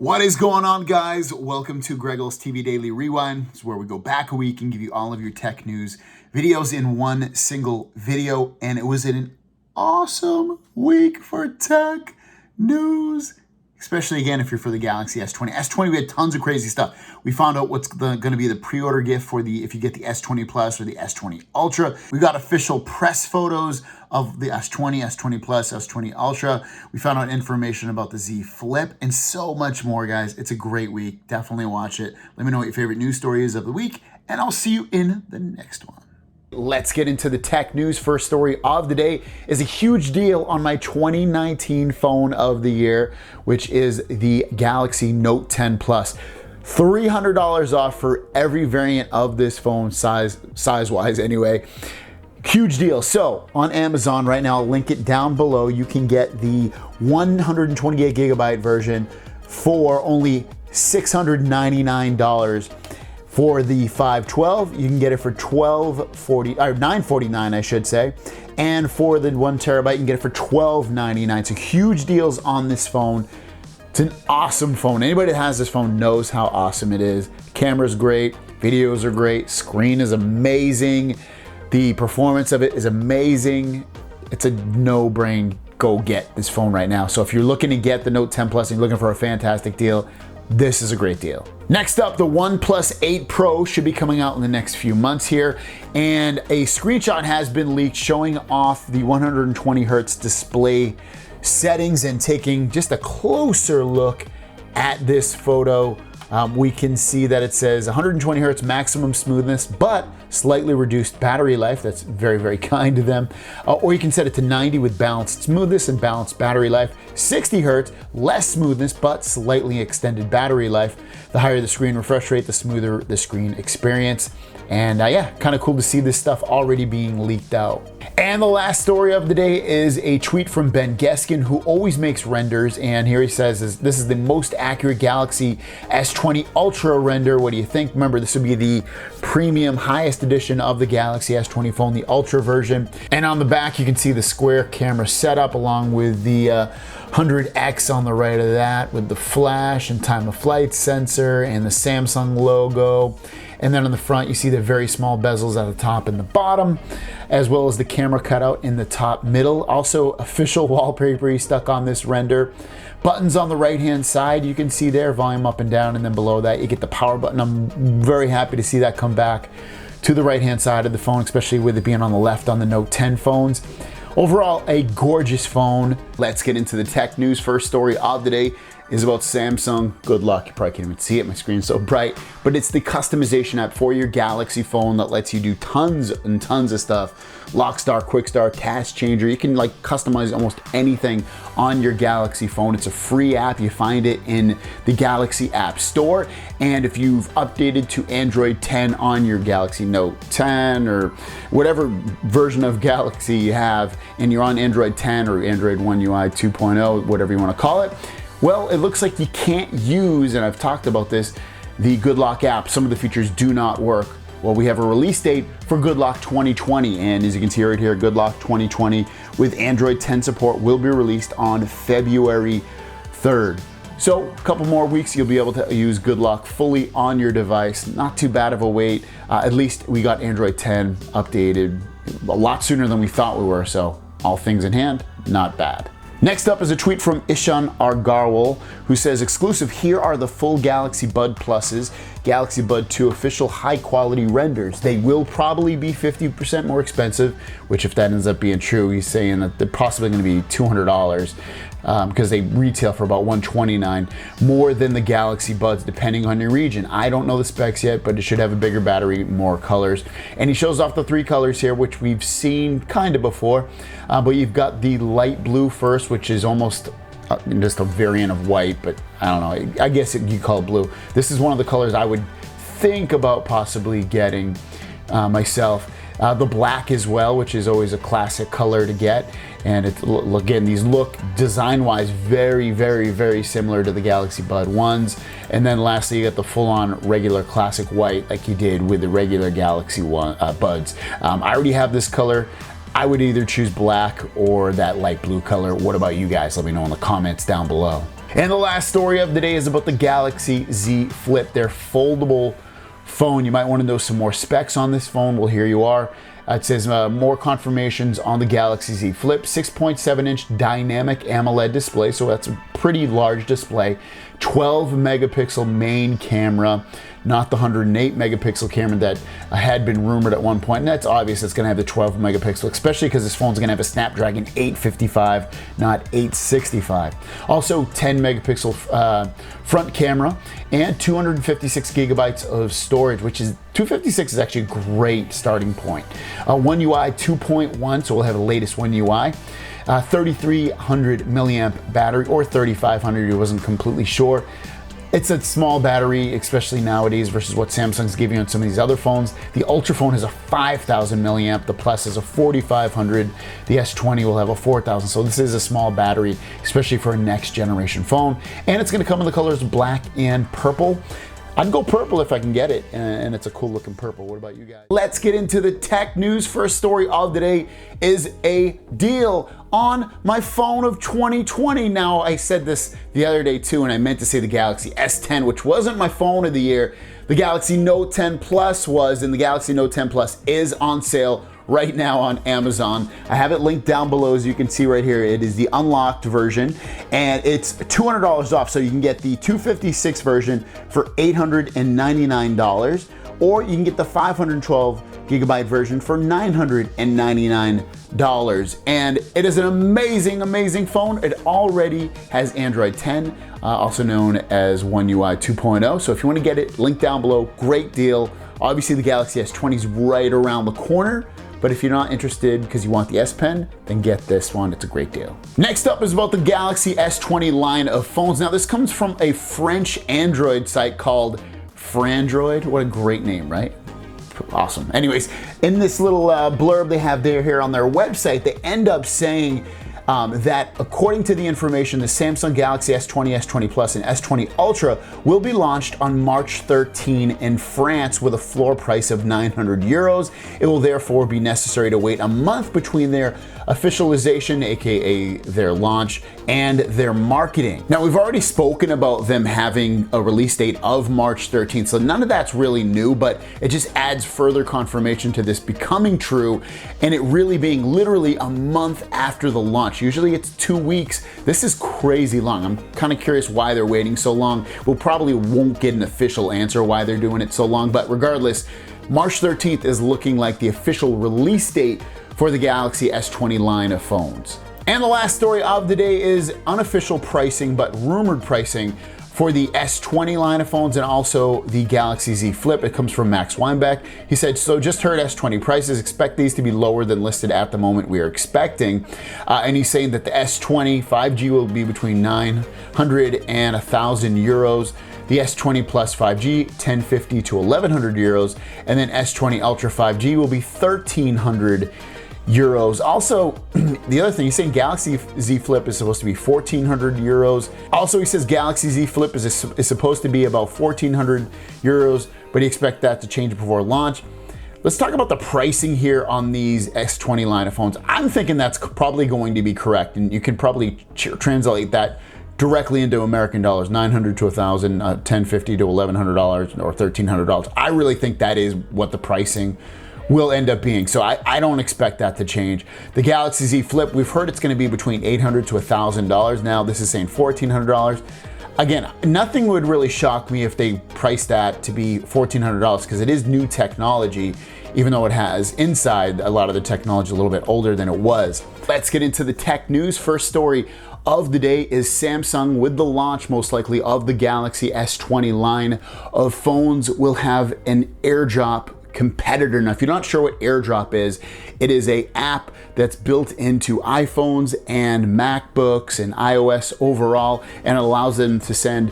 What is going on, guys? Welcome to Greggles TV Daily Rewind. It's where we go back a week and give you all of your tech news videos in one single video. And it was an awesome week for tech news, especially again if you're for the Galaxy S20. S20, we had tons of crazy stuff. We found out what's going to be the pre-order gift for if you get the S20 Plus or the S20 Ultra. We got official press photos of the S20, S20 Plus, S20 Ultra. We found out information about the Z Flip and so much more, guys. It's a great week. Definitely watch it. Let me know what your favorite news story is of the week, and I'll see you in the next one. Let's get into the tech news. First story of the day is a huge deal on my 2019 phone of the year, which is the Galaxy Note 10 Plus. $300 off for every variant of this phone, size-wise anyway. Huge deal. So on Amazon right now, I'll link it down below. You can get the 128 gigabyte version for only $699. For the 512, you can get it for $949, I should say. And for the 1 terabyte, you can get it for $1299. So huge deals on this phone. It's an awesome phone. Anybody that has this phone knows how awesome it is. Camera's great, videos are great, screen is amazing. The performance of it is amazing. It's a no-brain go get this phone right now. So if you're looking to get the Note 10 Plus and you're looking for a fantastic deal, this is a great deal. Next up, the Oneplus 8 Pro should be coming out in the next few months here. And a screenshot has been leaked showing off the 120 Hertz display settings and taking just a closer look at this photo. We can see that it says 120 Hertz maximum smoothness, but slightly reduced battery life. That's very, very kind to them. Or you can set it to 90 with balanced smoothness and balanced battery life. 60 Hertz, less smoothness, but slightly extended battery life. The higher the screen refresh rate, the smoother the screen experience. And yeah, kind of cool to see this stuff already being leaked out. And the last story of the day is a tweet from Ben Geskin, who always makes renders. And here he says, this is the most accurate Galaxy S20 Ultra render. What do you think? Remember, this would be the premium highest edition of the Galaxy S20 phone, the Ultra version. And on the back, you can see the square camera setup along with the 100X on the right of that with the flash and time of flight sensor and the Samsung logo. And then on the front, you see the very small bezels at the top and the bottom, as well as the camera cutout in the top middle. Also, official wallpaper stuck on this render. Buttons on the right-hand side, you can see there, volume up and down, and then below that, you get the power button. I'm very happy to see that come back to the right-hand side of the phone, especially with it being on the left on the Note 10 phones. Overall, a gorgeous phone. Let's get into the tech news. First story of the day is about Samsung. Good luck, you probably can't even see it, my screen's so bright, but it's the customization app for your Galaxy phone that lets you do tons and tons of stuff. Lock Star, Quick Start, Task Changer. You can like customize almost anything on your Galaxy phone. It's a free app. You find it in the Galaxy App Store. And if you've updated to Android 10 on your Galaxy Note 10 or whatever version of Galaxy you have, and you're on Android 10 or Android One UI 2.0, whatever you want to call it, well, it looks like you can't use, and I've talked about this, the Good Lock app. Some of the features do not work. Well, we have a release date for Good Lock 2020, and as you can see right here, Good Lock 2020 with Android 10 support will be released on February 3rd. So a couple more weeks, you'll be able to use Good Lock fully on your device. Not too bad of a wait. At least we got Android 10 updated a lot sooner than we thought we were, so all things in hand, not bad. Next up is a tweet from Ishan Argarwal, who says, exclusive, here are the full Galaxy Bud Pluses, Galaxy Bud 2 official high quality renders. They will probably be 50% more expensive, which if that ends up being true, he's saying that they're possibly gonna be $200 because they retail for about $129, more than the Galaxy Buds depending on your region. I don't know the specs yet, but it should have a bigger battery, more colors. And he shows off the 3 colors here, which we've seen kind of before, but you've got the light blue first, which is almost just a variant of white, but I don't know, I guess you call it blue. This is one of the colors I would think about possibly getting myself. The black as well, which is always a classic color to get. And again, these look design-wise very, very, very similar to the Galaxy Bud ones. And then lastly, you get the full-on regular classic white like you did with the regular Galaxy Buds. I already have this color. I would either choose black or that light blue color. What about you guys? Let me know in the comments down below. And the last story of the day is about the Galaxy Z Flip, their foldable phone. You might want to know some more specs on this phone. Well, here you are. It says more confirmations on the Galaxy Z Flip. 6.7-inch dynamic AMOLED display, so that's a pretty large display. 12 megapixel main camera, not the 108 megapixel camera that had been rumored at one point. And that's obvious, it's gonna have the 12 megapixel, especially because this phone's gonna have a Snapdragon 855, not 865. Also 10 megapixel front camera and 256 gigabytes of storage, which is 256 is actually a great starting point. One UI 2.1, so we'll have the latest One UI. 3300 milliamp battery or 3500, I wasn't completely sure. It's a small battery, especially nowadays versus what Samsung's giving on some of these other phones. The Ultra phone has a 5000 milliamp, the Plus is a 4500, the S20 will have a 4000, so this is a small battery, especially for a next generation phone. And it's gonna come in the colors black and purple. I'd go purple if I can get it, and it's a cool looking purple. What about you guys? Let's get into the tech news. First story of the day is a deal on my phone of 2020. Now, I said this the other day too, and I meant to say the Galaxy S10, which wasn't my phone of the year. The Galaxy Note 10 Plus was, and the Galaxy Note 10 Plus is on sale right now on Amazon. I have it linked down below, as you can see right here. It is the unlocked version, and it's $200 off, so you can get the 256 version for $899, or you can get the 512 gigabyte version for $999. And it is an amazing, amazing phone. It already has Android 10, also known as One UI 2.0. So if you want to get it, link down below. Great deal. Obviously, the Galaxy S20 is right around the corner. But if you're not interested because you want the S Pen, then get this one, it's a great deal. Next up is about the Galaxy S20 line of phones. Now this comes from a French Android site called Frandroid. What a great name, right? Awesome. Anyways, in this little blurb they have there here on their website, they end up saying that according to the information, the Samsung Galaxy S20, S20 Plus, and S20 Ultra will be launched on March 13 in France with a floor price of 900 euros. It will therefore be necessary to wait a month between their officialization, aka their launch, and their marketing. Now, we've already spoken about them having a release date of March 13th, so none of that's really new, but it just adds further confirmation to this becoming true and it really being literally a month after the launch. Usually it's 2 weeks. This is crazy long. I'm kind of curious why they're waiting so long. We'll probably won't get an official answer why they're doing it so long, but regardless, March 13th is looking like the official release date for the Galaxy S20 line of phones. And the last story of the day is unofficial pricing, but rumored pricing for the S20 line of phones and also the Galaxy Z Flip. It comes from Max Weinbeck. He said, so just heard S20 prices, expect these to be lower than listed at the moment we are expecting. And he's saying that the S20 5G will be between 900 and 1,000 euros. The S20 Plus 5G, 1050 to 1,100 euros. And then S20 Ultra 5G will be 1,300 euros. Also, the other thing, he's saying Galaxy Z Flip is supposed to be 1,400 euros. Also, he says Galaxy Z Flip is supposed to be about 1,400 euros, but he expects that to change before launch. Let's talk about the pricing here on these S20 line of phones. I'm thinking that's probably going to be correct, and you can probably translate that directly into American dollars, 900 to 1,000, 1050 to $1,100 or $1,300. I really think that is what the pricing will end up being. So I don't expect that to change. The Galaxy Z Flip, we've heard it's gonna be between $800 to $1,000. Now this is saying $1,400. Again, nothing would really shock me if they priced that to be $1,400 because it is new technology, even though it has inside a lot of the technology a little bit older than it was. Let's get into the tech news. First story of the day is Samsung, with the launch most likely of the Galaxy S20 line of phones, will have an AirDrop competitor. Now, if you're not sure what AirDrop is, it is an app that's built into iPhones and MacBooks and iOS overall, and it allows them to send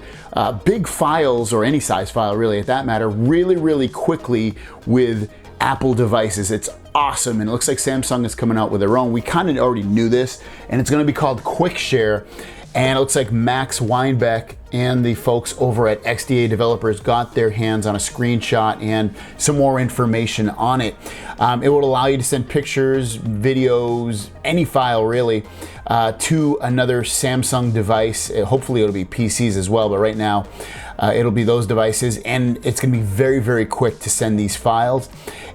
big files, or any size file really at that matter, really, really quickly with Apple devices. It's awesome, and it looks like Samsung is coming out with their own. We kind of already knew this, and it's going to be called Quick Share. And it looks like Max Weinbeck and the folks over at XDA Developers got their hands on a screenshot and some more information on it. It will allow you to send pictures, videos, any file really, to another Samsung device. Hopefully it'll be PCs as well, but right now it'll be those devices, and it's gonna be very, very quick to send these files.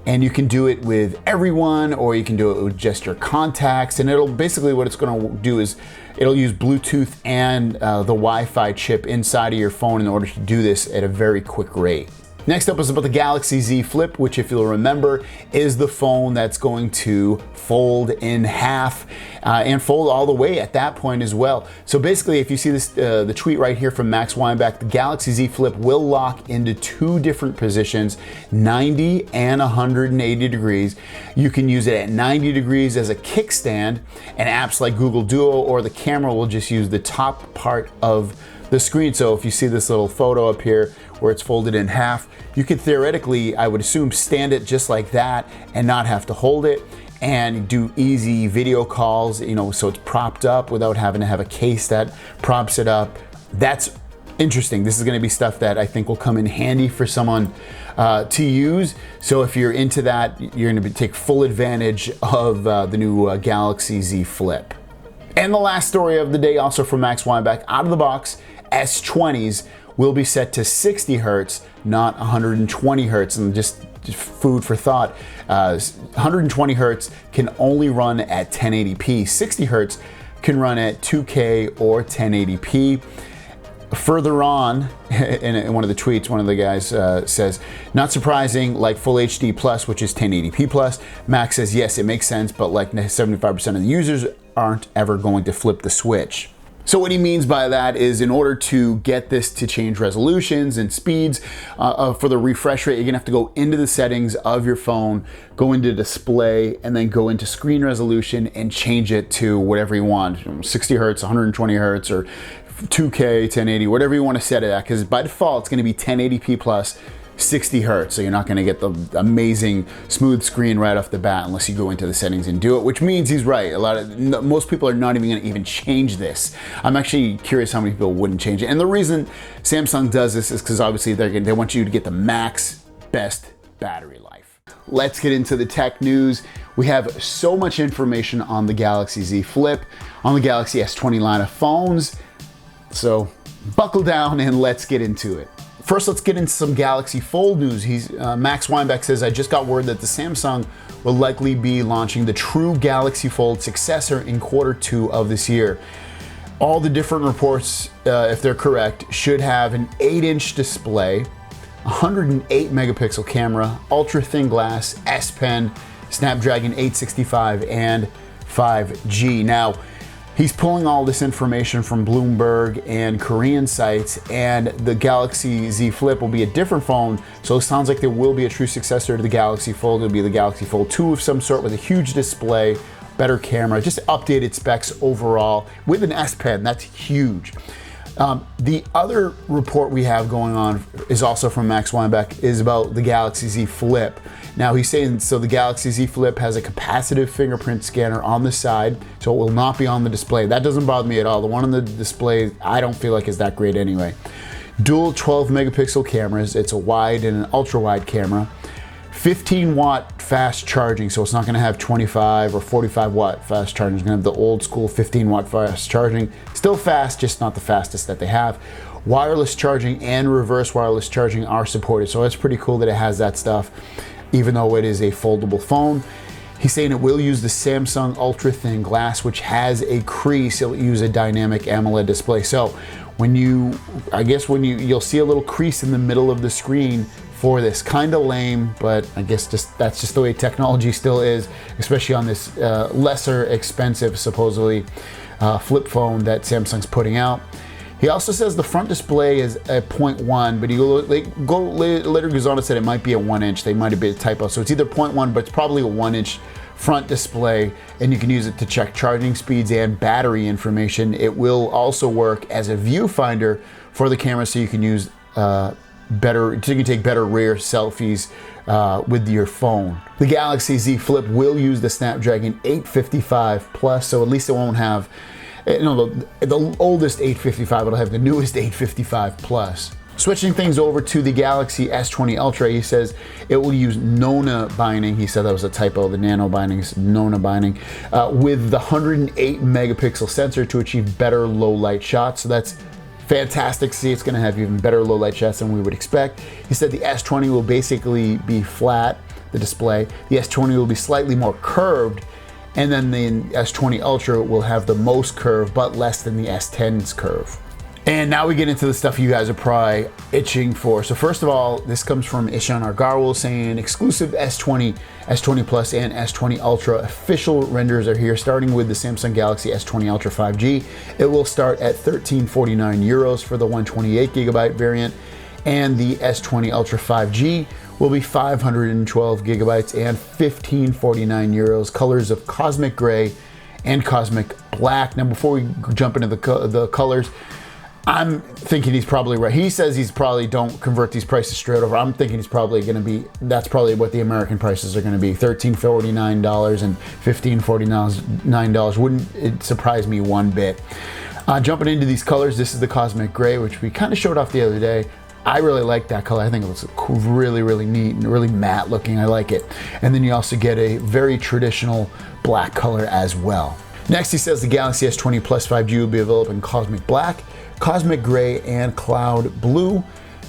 And you can do it with everyone, or you can do it with just your contacts. And it'll basically, what it's gonna do is it'll use Bluetooth and the Wi-Fi chip inside of your phone in order to do this at a very quick rate. Next up is about the Galaxy Z Flip, which, if you'll remember, is the phone that's going to fold in half and fold all the way at that point as well. So basically, if you see this, the tweet right here from Max Weinbeck, the Galaxy Z Flip will lock into two different positions, 90 and 180 degrees. You can use it at 90 degrees as a kickstand, and apps like Google Duo or the camera will just use the top part of the screen. So if you see this little photo up here where it's folded in half, you could theoretically, I would assume, stand it just like that and not have to hold it, and do easy video calls, you know, so it's propped up without having to have a case that props it up. That's interesting. This is going to be stuff that I think will come in handy for someone to use. So if you're into that, you're going to take full advantage of the new Galaxy Z Flip. And the last story of the day, also from Max Weinbeck, out of the box, S20s will be set to 60 Hertz, not 120 Hertz. And just food for thought, 120 Hertz can only run at 1080p. 60 Hertz can run at 2K or 1080p. Further on, in one of the tweets, one of the guys says, not surprising, like Full HD Plus, which is 1080p plus. Max says, yes, it makes sense, but like 75% of the users aren't ever going to flip the switch. So what he means by that is, in order to get this to change resolutions and speeds for the refresh rate, you're gonna have to go into the settings of your phone, go into display, and then go into screen resolution and change it to whatever you want, 60 Hertz, 120 Hertz, or 2K, 1080, whatever you want to set it at, because by default it's going to be 1080p plus 60 Hertz, so you're not going to get the amazing smooth screen right off the bat unless you go into the settings and do it, which means he's right. Most people are not even going to even change this. I'm actually curious how many people wouldn't change it. And the reason Samsung does this is because obviously they want you to get the max best battery life. Let's get into the tech news. We have so much information on the Galaxy Z Flip, on the Galaxy S20 line of phones. So buckle down and let's get into it. First, let's get into some Galaxy Fold news. Max Weinbeck says, I just got word that the Samsung will likely be launching the true Galaxy Fold successor in Q2 of this year. All the different reports, if they're correct, should have an 8-inch display, 108 megapixel camera, ultra thin glass, S Pen, Snapdragon 865, and 5G. Now, he's pulling all this information from Bloomberg and Korean sites, and the Galaxy Z Flip will be a different phone, so it sounds like there will be a true successor to the Galaxy Fold. It'll be the Galaxy Fold 2 of some sort with a huge display, better camera, just updated specs overall with an S Pen. That's huge. The other report we have going on is also from Max Weinbeck, is about the Galaxy Z Flip. Now he's saying, so the Galaxy Z Flip has a capacitive fingerprint scanner on the side, so it will not be on the display. That doesn't bother me at all. The one on the display, I don't feel like is that great anyway. Dual 12 megapixel cameras. It's a wide and an ultra wide camera. 15 watt fast charging, so it's not going to have 25 or 45 watt fast charging. It's going to have the old school 15 watt fast charging. Still fast, just not the fastest that they have. Wireless charging and reverse wireless charging are supported, so it's pretty cool that it has that stuff, even though it is a foldable phone. He's saying it will use the Samsung ultra thin glass, which has a crease. It'll use a dynamic AMOLED display. So you'll see a little crease in the middle of the screen for this. Kind of lame, but I guess that's just the way technology still is, especially on this lesser expensive, supposedly, flip phone that Samsung's putting out. He also says the front display is a 0.1, but later goes on and said it might be a 1 inch. They might have been a typo. So it's either 0.1, but it's probably a 1 inch front display, and you can use it to check charging speeds and battery information. It will also work as a viewfinder for the camera, so you can use you can take better rear selfies with your phone. The Galaxy Z Flip will use the Snapdragon 855 plus, so at least it won't have no, the oldest 855, it'll have the newest 855 Plus. Switching things over to the Galaxy S20 Ultra, he says it will use Nona binding. He said that was a typo. The nano binding is Nona binding with the 108 megapixel sensor to achieve better low light shots. So that's fantastic to see. It's going to have even better low light shots than we would expect. He said the S20 will basically be flat, the display. The S20 will be slightly more curved, and then the S20 Ultra will have the most curve, but less than the S10's curve. And now we get into the stuff you guys are probably itching for. So first of all, this comes from Ishan Argarwal saying exclusive S20, S20 Plus, and S20 Ultra official renders are here, starting with the Samsung Galaxy S20 Ultra 5G. It will start at 1349 euros for the 128 gigabyte variant, and the S20 Ultra 5G will be 512 gigabytes and 1549 euros. Colors of Cosmic Gray and Cosmic Black. Now, before we jump into the colors, I'm thinking he's probably right. He says he's probably don't convert these prices straight over. I'm thinking he's probably going to be, that's probably what the American prices are going to be, $1349 and $1549. Wouldn't it surprise me one bit. Jumping into these colors, this is the Cosmic Gray, which we kind of showed off the other day. I really like that color. I think it looks really, really neat and really matte looking. I like it. And then you also get a very traditional black color as well. Next, he says the Galaxy S20 Plus 5G will be available in Cosmic Black, Cosmic Gray, and Cloud Blue.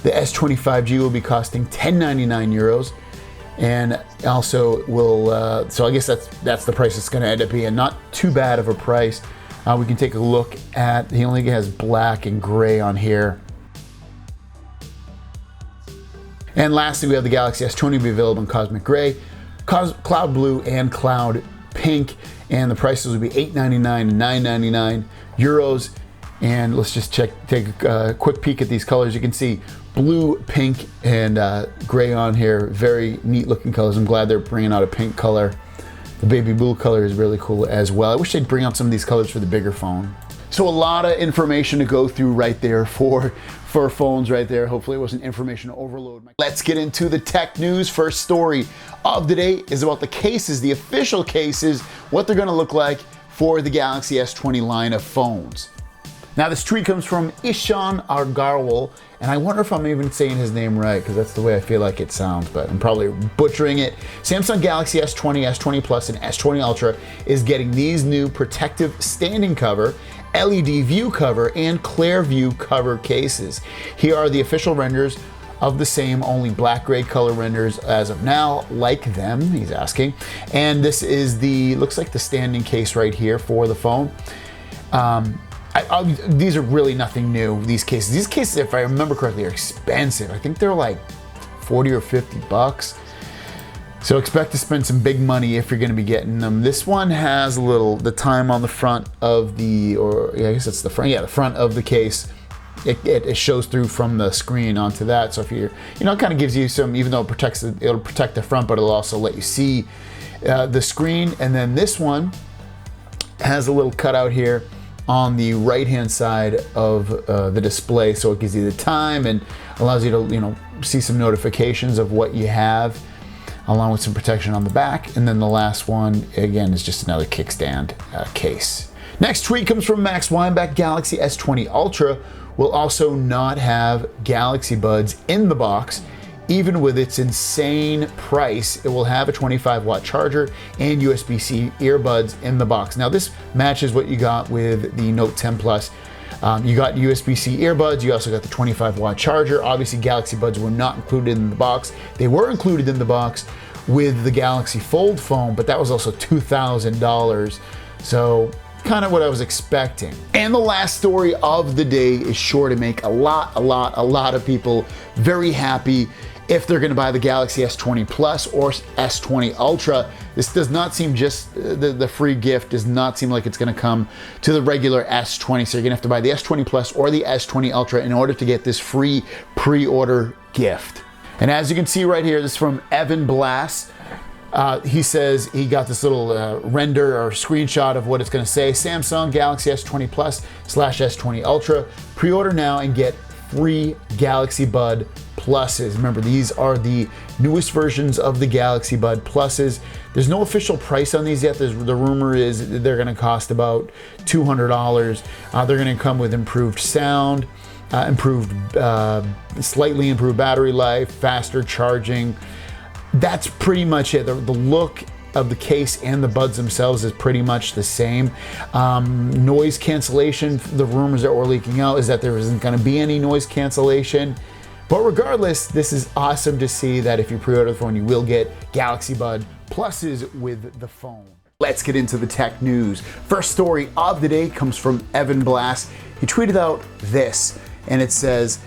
The S20 5G will be costing 1099 euros, and also will, so I guess that's the price it's gonna end up being. Not too bad of a price. We can take a look at, he only has black and gray on here. And lastly, we have the Galaxy S20 will be available in Cosmic Gray, Cloud Blue, and Cloud Pink, and the prices will be $899 and $999 euros. And let's just take a quick peek at these colors. You can see blue, pink, and gray on here. Very neat looking colors. I'm glad they're bringing out a pink color. The baby blue color is really cool as well. I wish they'd bring out some of these colors for the bigger phone. So a lot of information to go through right there for phones right there. Hopefully it wasn't information overload. Let's get into the tech news. First story of the day is about the cases, the official cases, what they're gonna look like for the Galaxy S20 line of phones. Now this tweet comes from Ishan Argarwal, and I wonder if I'm even saying his name right, because that's the way I feel like it sounds, but I'm probably butchering it. Samsung Galaxy S20, S20 Plus, and S20 Ultra is getting these new protective standing cover, LED view cover, and clear view cover cases. Here are the official renders of the same, only black gray color renders as of now. Like them, he's asking. And this is the, looks like the standing case right here for the phone. These are really nothing new, these cases. These cases, if I remember correctly, are expensive. I think they're like 40 or 50 bucks. So expect to spend some big money if you're gonna be getting them. This one has a little, the time on the front of the, or yeah, I guess it's the front, yeah, the front of the case. It shows through from the screen onto that. So if you're, you know, it kind of gives you some, even though it protects, it'll protect the front, but it'll also let you see the screen. And then this one has a little cutout here on the right-hand side of the display, so it gives you the time and allows you to, you know, see some notifications of what you have, along with some protection on the back. And then the last one, again, is just another kickstand case. Next tweet comes from Max Weinbach. Galaxy S20 Ultra will also not have Galaxy Buds in the box. Even with its insane price, it will have a 25-watt charger and USB-C earbuds in the box. Now this matches what you got with the Note 10 Plus. You got USB-C earbuds, you also got the 25-watt charger. Obviously Galaxy Buds were not included in the box. They were included in the box with the Galaxy Fold phone, but that was also $2,000. So kind of what I was expecting. And the last story of the day is sure to make a lot of people very happy if they're gonna buy the Galaxy S20 Plus or S20 Ultra. This does not seem just, the free gift does not seem like it's gonna come to the regular S20. So you're gonna have to buy the S20 Plus or the S20 Ultra in order to get this free pre-order gift. And as you can see right here, this is from Evan Blass. He says he got this little render or screenshot of what it's gonna say. Samsung Galaxy S20 Plus / S20 Ultra. Pre-order now and get free Galaxy Bud Pluses. Remember, these are the newest versions of the Galaxy Bud Pluses. There's no official price on these yet. The rumor is they're gonna cost about $200. They're gonna come with improved sound, slightly improved battery life, faster charging. That's pretty much it. The look of the case and the buds themselves is pretty much the same. Noise cancellation, the rumors that were leaking out is that there isn't gonna be any noise cancellation. But regardless, this is awesome to see that if you pre-order the phone, you will get Galaxy Bud Pluses with the phone. Let's get into the tech news. First story of the day comes from Evan Blass. He tweeted out this, and it says,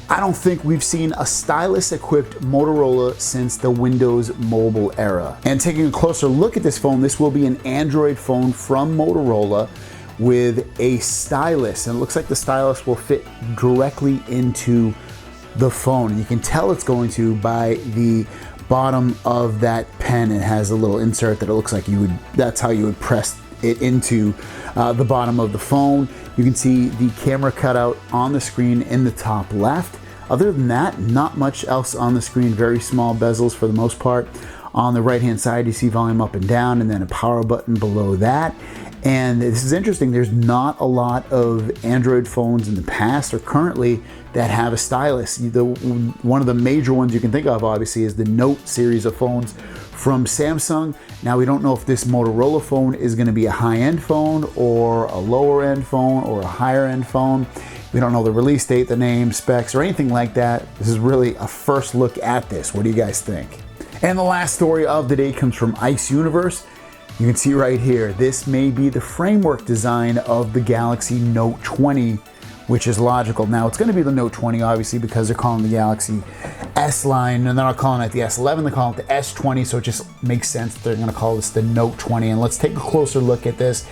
"I don't think we've seen a stylus-equipped Motorola since the Windows Mobile era." And taking a closer look at this phone, this will be an Android phone from Motorola with a stylus. And it looks like the stylus will fit directly into the phone. And you can tell it's going to by the bottom of that pen. It has a little insert that it looks like that's how you would press it into the bottom of the phone. You can see the camera cutout on the screen in the top left. Other than that, not much else on the screen. Very small bezels for the most part. On the right hand side, you see volume up and down, and then a power button below that. And this is interesting, there's not a lot of Android phones in the past or currently that have a stylus. One of the major ones you can think of, obviously, is the Note series of phones from Samsung. Now, we don't know if this Motorola phone is gonna be a high-end phone or a lower-end phone or a higher-end phone. We don't know the release date, the name, specs, or anything like that. This is really a first look at this. What do you guys think? And the last story of the day comes from Ice Universe. You can see right here, this may be the framework design of the Galaxy Note 20, which is logical. Now, it's gonna be the Note 20, obviously, because they're calling the Galaxy S line, and they're not calling it the S11, they're calling it the S20, so it just makes sense that they're gonna call this the Note 20. And let's take a closer look at this.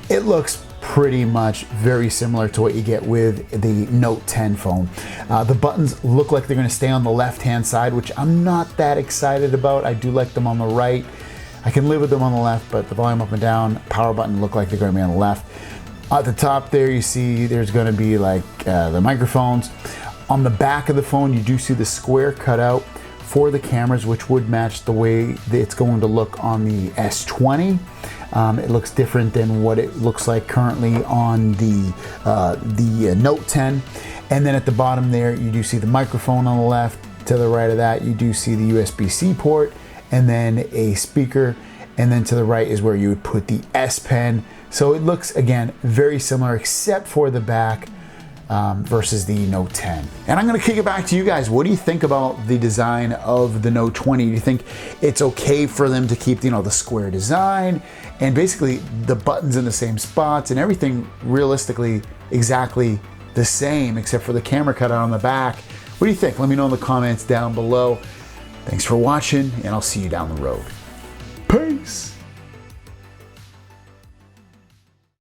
It looks pretty much very similar to what you get with the Note 10 phone. The buttons look like they're gonna stay on the left-hand side, which I'm not that excited about. I do like them on the right. I can live with them on the left, but the volume up and down, power button look like they're gonna be on the left. At the top there, you see there's gonna be like the microphones. On the back of the phone, you do see the square cutout for the cameras, which would match the way that it's going to look on the S20. It looks different than what it looks like currently on the Note 10. And then at the bottom there, you do see the microphone on the left. To the right of that, you do see the USB-C port, and then a speaker, and then to the right is where you would put the S Pen. So it looks, again, very similar except for the back versus the Note 10. And I'm gonna kick it back to you guys. What do you think about the design of the Note 20? Do you think it's okay for them to keep, the square design and basically the buttons in the same spots and everything realistically exactly the same except for the camera cutout on the back? What do you think? Let me know in the comments down below. Thanks for watching, and I'll see you down the road. Peace.